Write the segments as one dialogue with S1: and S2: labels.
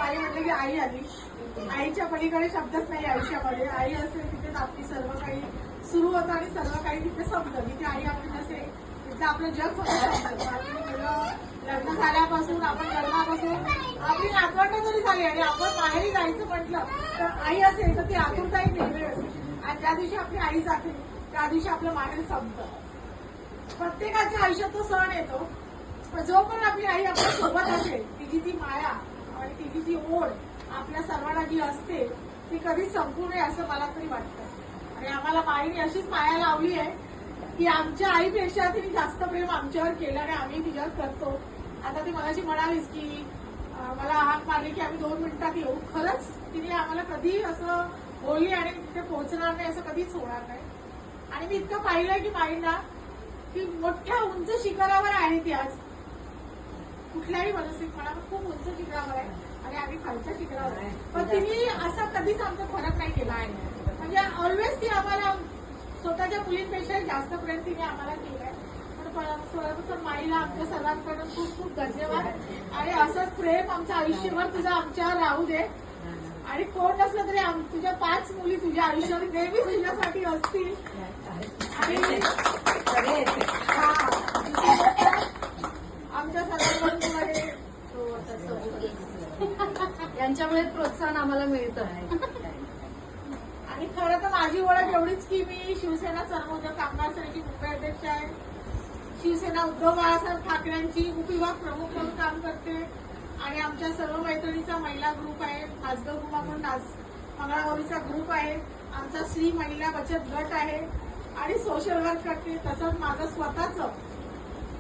S1: आई म्हटलं की आई आली. आईच्या पलीकडे शब्दच नाही आयुष्यामध्ये. आई असेल तिथेच आपली सर्व काही सुरू होतं आणि सर्व काही तिथे संपतं. तिथे आई आपली नसेल तिथं आपलं जग संपतं. आपली मुलं लग्न झाल्यापासून आपण जन्मापासून आपली नातवंड जरी झाली आणि आपण माहेरी जायचं म्हटलं तर आई असेल तर ती आतुरताही वेगळी असते. आणि ज्या दिवशी आपली आई जाते त्या दिवशी आपलं माहेर संपतं. प्रत्येकाच्या आयुष्यात तो सण येतो. पण जो पण आपली आई आपल्या सोबत असेल तिची ती माया आणि तिची ती ओढ आपल्या सर्वांना जी असते ती कधीच संपू नये असं मला तरी वाटतं. आणि आम्हाला माईने अशीच माया लावली आहे की आमच्या आईपेक्षा तिने जास्त प्रेम आमच्यावर केलं आणि आम्ही तिच्यावर करतो. आता ती मगाशी म्हणालीस की मला हाक मारली की आम्ही 2 मिनिटात येऊ. खरंच तिने आम्हाला कधी असं बोलली आणि तिथे पोहोचणार नाही असं कधीच होणार नाही. आणि मी इतकं पाहिलंय की माईंना की मोठ्या उंच शिखरावर आहे ती आज. कुठल्याही मानसिक मनावर खूप उंच शिखरावर आहे आणि आम्ही खालच्या शिखरावर आहे. पण तिने असा कधीच आमचा फरक नाही केला आहे. म्हणजे ऑलवेज ती आम्हाला स्वतःच्या मुलींपेक्षा जास्त प्रेम तिने आम्हाला केलंय. पण माईला आमच्या सर्वांकडून खूप खूप धन्यवाद. आणि असंच प्रेम आमचं आयुष्यभर तुझं आमच्यावर राहू दे. आणि कोण नसलं तरी तुझ्या 5 मुली तुझ्या आयुष्यात नेहमी तुझ्यासाठी असतील. आणि आमच्या सर्वांकडून तुम्हाला
S2: यांच्यामुळे प्रोत्साहन आम्हाला मिळतं.
S1: आणि खरं तर माझी ओळख एवढीच की मी शिवसेना सर्वोदय कामगार सेनेची मुख्य अध्यक्ष आहे. शिवसेना उद्धव बाळासाहेब ठाकरेंची उपविभाग प्रमुख म्हणून काम करते. आणि आमच्या सर्व मैत्रिणीचा महिला ग्रुप आहे. भास्कर कुमार म्हणून मंगळागौरीचा ग्रुप आहे. आमचा श्री महिला बचत गट आहे आणि सोशल वर्क करते. तसंच माझं स्वतःचं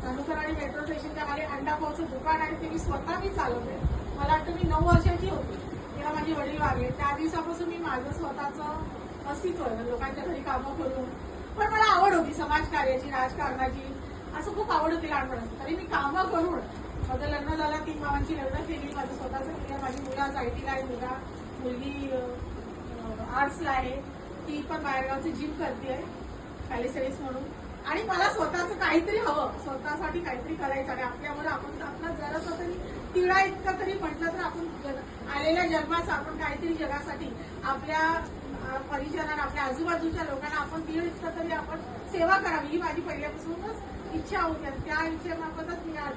S1: धनुकर आणि मेट्रो स्टेशनच्या खाली अंडापावचं दुकान आहे ते मी स्वतः चालवते. मला वाटतं मी 9 वर्षाची होती तेव्हा माझे वडील वारले. त्या दिवसापासून मी माझं स्वतःचं अस्तित्व लोकांच्या घरी कामं करून. पण मला आवड होती समाजकार्याची, राजकारणाची, असं खूप आवड होती लहानपणाची. तरी मी कामं करून माझं लग्न झालं. 3 भावांची लग्न केली. माझं स्वतःचं केलं. माझी मुलं आज आयटीला आहे. मुलगी आर्ट्सला आहे. ती पण बाहेरगावची जिम करते पॅलिसेडीज म्हणून. आणि मला स्वतःचं काहीतरी हवं, स्वतःसाठी काहीतरी करायचं. आणि आपल्यामुळे आपण आपला जरासा तरी तिळा इतका तरी म्हटलं तर आपण आलेल्या जन्माचं आपण काहीतरी जगासाठी आपल्या परिजनांना आपल्या आजूबाजूच्या लोकांना आपण तीळ इतकं तरी आपण सेवा करावी ही माझी पहिल्यापासूनच इच्छा होती. आणि त्या इच्छेमार्फतच मी आज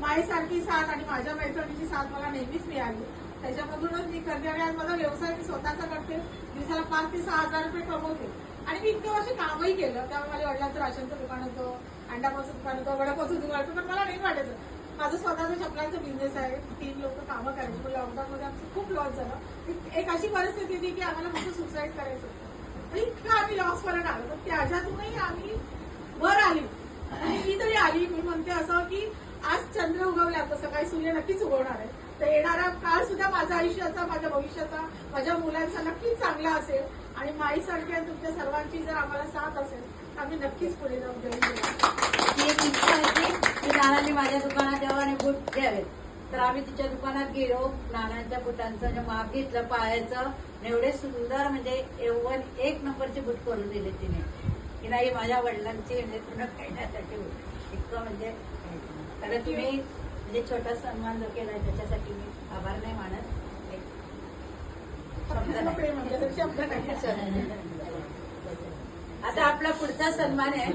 S1: माईसारखी साथ आणि माझ्या मैत्रिणीची साथ मला नेहमीच मिळाली. त्याच्यामधूनच मी करते. आणि आज माझा व्यवसाय मी स्वतःचा करते. दिवसाला 5 ते 6 हजार रुपये कमवते. आणि मी इतकं वर्ष कामही केलं. त्यामुळे माझ्या वडिलांचं राशनचं दुकान होतं, अंडापावचं दुकान होतं, वडापावचं दुकान होतं. पण मला नाही वाटायचं. माझं स्वतःचं चपलांचा बिझनेस आहे. 3 लोक कामं करायची. पण लॉकडाऊनमध्ये आमचं खूप लॉस झालं. एक अशी परिस्थिती होती की आम्हाला फक्त सुसाईड करायचं होतं. इतकं आम्ही लॉस पर्यंत आलो. पण त्याच्यातूनही आम्ही वर आली. आणि मी तरी आली. मी म्हणते असं की आज चंद्र उगवला तर सकाळी सूर्य नक्कीच उगवणार आहे. तर येणारा काळ सुद्धा माझ्या आयुष्याचा, माझ्या भविष्याचा, माझ्या मुलांचा नक्कीच चांगला असेल. आणि माईसारख्या तुमच्या सर्वांची जर आम्हाला साथ असेल तर आम्ही नक्कीच पुढे जाऊन देऊ.
S2: ती एक इच्छा होती की नानांनी माझ्या दुकानात यावं आणि बूट द्यावेत. तर आम्ही तिच्या दुकानात गेलो. नानांच्या बुटांचं माप घेतलं पायाचं. एवढे सुंदर म्हणजे यौवन 1 नंबरचे बूट करून दिले तिने की नाही माझ्या वडिलांची म्हणजे पूर्ण खेळण्यासाठी इतकं म्हणजे. तर तुम्ही म्हणजे छोटा सन्मान जो केलाय त्याच्यासाठी मी आभार नाही मानत.
S1: शब्द नाही.
S2: आता आपला पुढचा सन्मान आहे